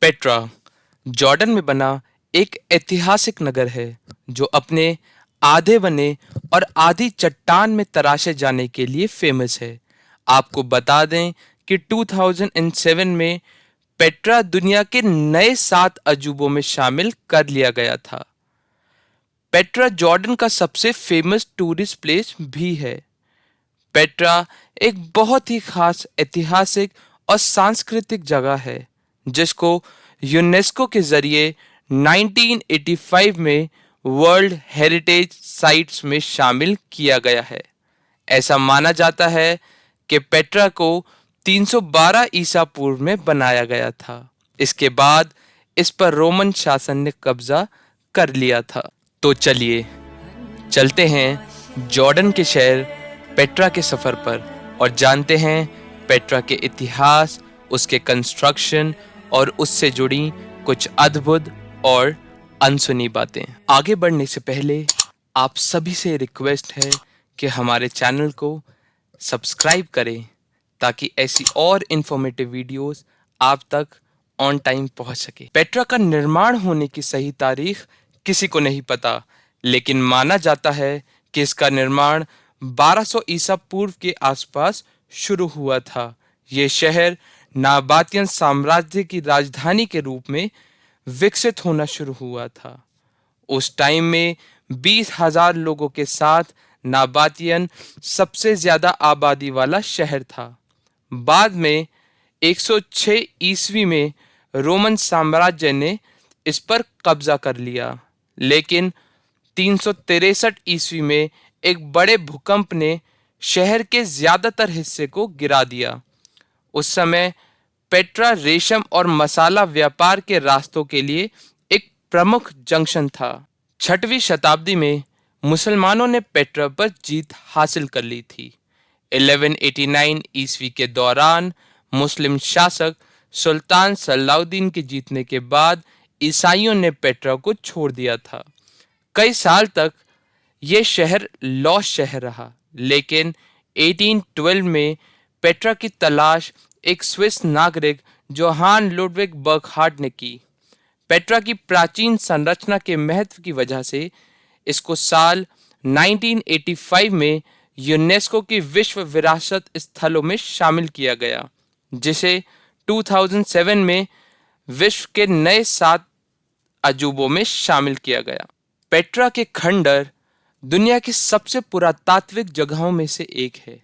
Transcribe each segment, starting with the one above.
Petra Jordan में बना एक ऐतिहासिक नगर है जो अपने आधे बने और आधी चट्टान में तराशे जाने के लिए फेमस है। आपको बता दें कि 2007 में पेट्रा दुनिया के नए 7 अजूबों में शामिल कर लिया गया था। पेट्रा जॉर्डन का सबसे फेमस टूरिस्ट प्लेस भी है। पेट्रा एक बहुत ही खास ऐतिहासिक और सांस्कृतिक जगह है जिसको यूनेस्को के जरिए 1985 में वर्ल्ड हेरिटेज साइट्स में शामिल किया गया है। ऐसा माना जाता है कि पेट्रा को 312 ईसा पूर्व में बनाया गया था। इसके बाद इस पर रोमन शासन ने कब्जा कर लिया था। तो चलिए चलते हैं जॉर्डन के शहर पेट्रा के सफर पर और जानते हैं पेट्रा के इतिहास, उसके कंस्ट्रक्शन और उससे जुड़ी कुछ अद्भुत और अनसुनी बातें। आगे बढ़ने से पहले आप सभी से रिक्वेस्ट है कि हमारे चैनल को सब्सक्राइब करें ताकि ऐसी और इंफॉर्मेटिव वीडियोस आप तक ऑन टाइम पहुंच सके। पेट्रा का निर्माण होने की सही तारीख किसी को नहीं पता, लेकिन माना जाता है कि इसका निर्माण 1200 ईसा पूर्व के आसपास शुरू हुआ था। यह शहर नाबातियन साम्राज्य की राजधानी के रूप में विकसित होना शुरू हुआ था। उस टाइम में 20,000 लोगों के साथ नाबातियन सबसे ज्यादा आबादी वाला शहर था। बाद में 106 ईस्वी में रोमन साम्राज्य ने इस पर कब्जा कर लिया, लेकिन 363 ईस्वी में एक बड़े भूकंप ने शहर के ज्यादातर हिस्से को गिरा दिया। उस समय पेट्रा रेशम और मसाला व्यापार के रास्तों के लिए एक प्रमुख जंक्शन था। 6वीं शताब्दी में मुसलमानों ने पेट्रा पर जीत हासिल कर ली थी। 1189 ईस्वी के दौरान मुस्लिम शासक सुल्तान सलाउद्दीन के जीतने के बाद ईसाइयों ने पेट्रा को छोड़ दिया था। कई साल तक यह शहर लॉस्ट शहर रहा, लेकिन 1812 में पेट्रा की तलाश एक स्विस नागरिक जोहान लुडविग बर्गहार्ट ने की। पेट्रा की प्राचीन संरचना के महत्व की वजह से इसको साल 1985 में यूनेस्को की विश्व विरासत स्थलों में शामिल किया गया, जिसे 2007 में विश्व के नए 7 अजूबों में शामिल किया गया। पेट्रा के खंडर दुनिया की सबसे पुरातात्विक जगहों में से एक है।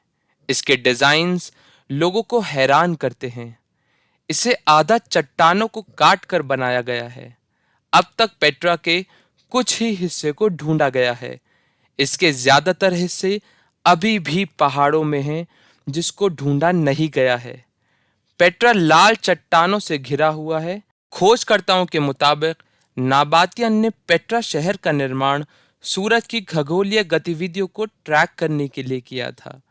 इसके डिजाइन्स लोगों को हैरान करते हैं। इसे आधा चट्टानों को काट कर बनाया गया है। अब तक पेट्रा के कुछ ही हिस्से को ढूंढा गया है। इसके ज्यादातर हिस्से अभी भी पहाड़ों में हैं, जिसको ढूंढा नहीं गया है। पेट्रा लाल चट्टानों से घिरा हुआ है। खोजकर्ताओं के मुताबिक नाबातियन ने पेट्रा शहर का निर्माण सूरज की खगोलीय गतिविधियों को ट्रैक करने के लिए किया था।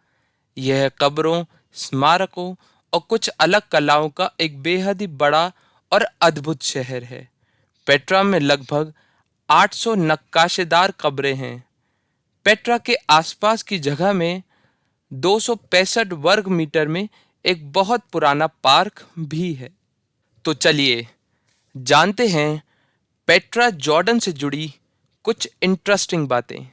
यह कब्रों, स्मारकों और कुछ अलग कलाओं का एक बेहद ही बड़ा और अद्भुत शहर है। पेट्रा में लगभग 800 नक्काशेदार कब्रें हैं। पेट्रा के आसपास की जगह में 265 वर्ग मीटर में एक बहुत पुराना पार्क भी है। तो चलिए जानते हैं पेट्रा जॉर्डन से जुड़ी कुछ इंटरेस्टिंग बातें।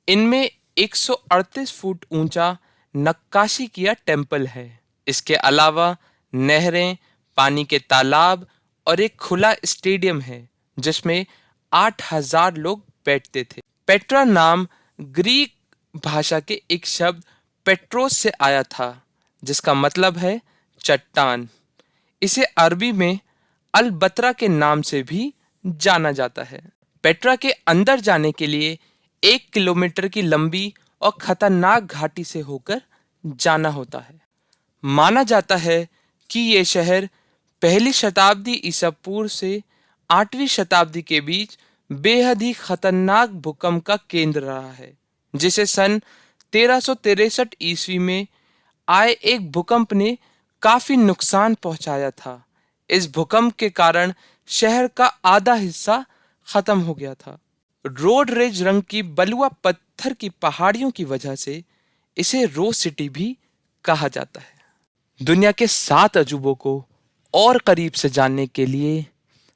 इनमें 138 फुट ऊंचा नक्काशी किया टेम्पल है। इसके अलावा नहरें, पानी के तालाब और एक खुला स्टेडियम है जिसमें 8,000 लोग बैठते थे। पेट्रा नाम ग्रीक भाषा के एक शब्द पेट्रोस से आया था, जिसका मतलब है चट्टान। इसे अरबी में अलबत्रा के नाम से भी जाना जाता है। पेट्रा के अंदर जाने के लिए 1 किलोमीटर की लंबी और खतरनाक घाटी से होकर जाना होता है। माना जाता है कि यह शहर पहली शताब्दी ईसा पूर्व से 8वीं शताब्दी के बीच बेहद ही खतरनाक भूकंप का केंद्र रहा है, जिसे सन 1363 ईस्वी में आए एक भूकंप ने काफी नुकसान पहुंचाया था। इस भूकंप के कारण शहर का आधा हिस्सा खत्म हो गया था। रोड रेज रंग की बलुआ पत्थर की पहाड़ियों की वजह से इसे रोज सिटी भी कहा जाता है। दुनिया के 7 अजूबों को और करीब से जानने के लिए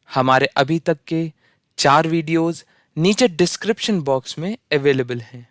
हमारे अभी तक के 4 वीडियोस नीचे डिस्क्रिप्शन बॉक्स में अवेलेबल हैं।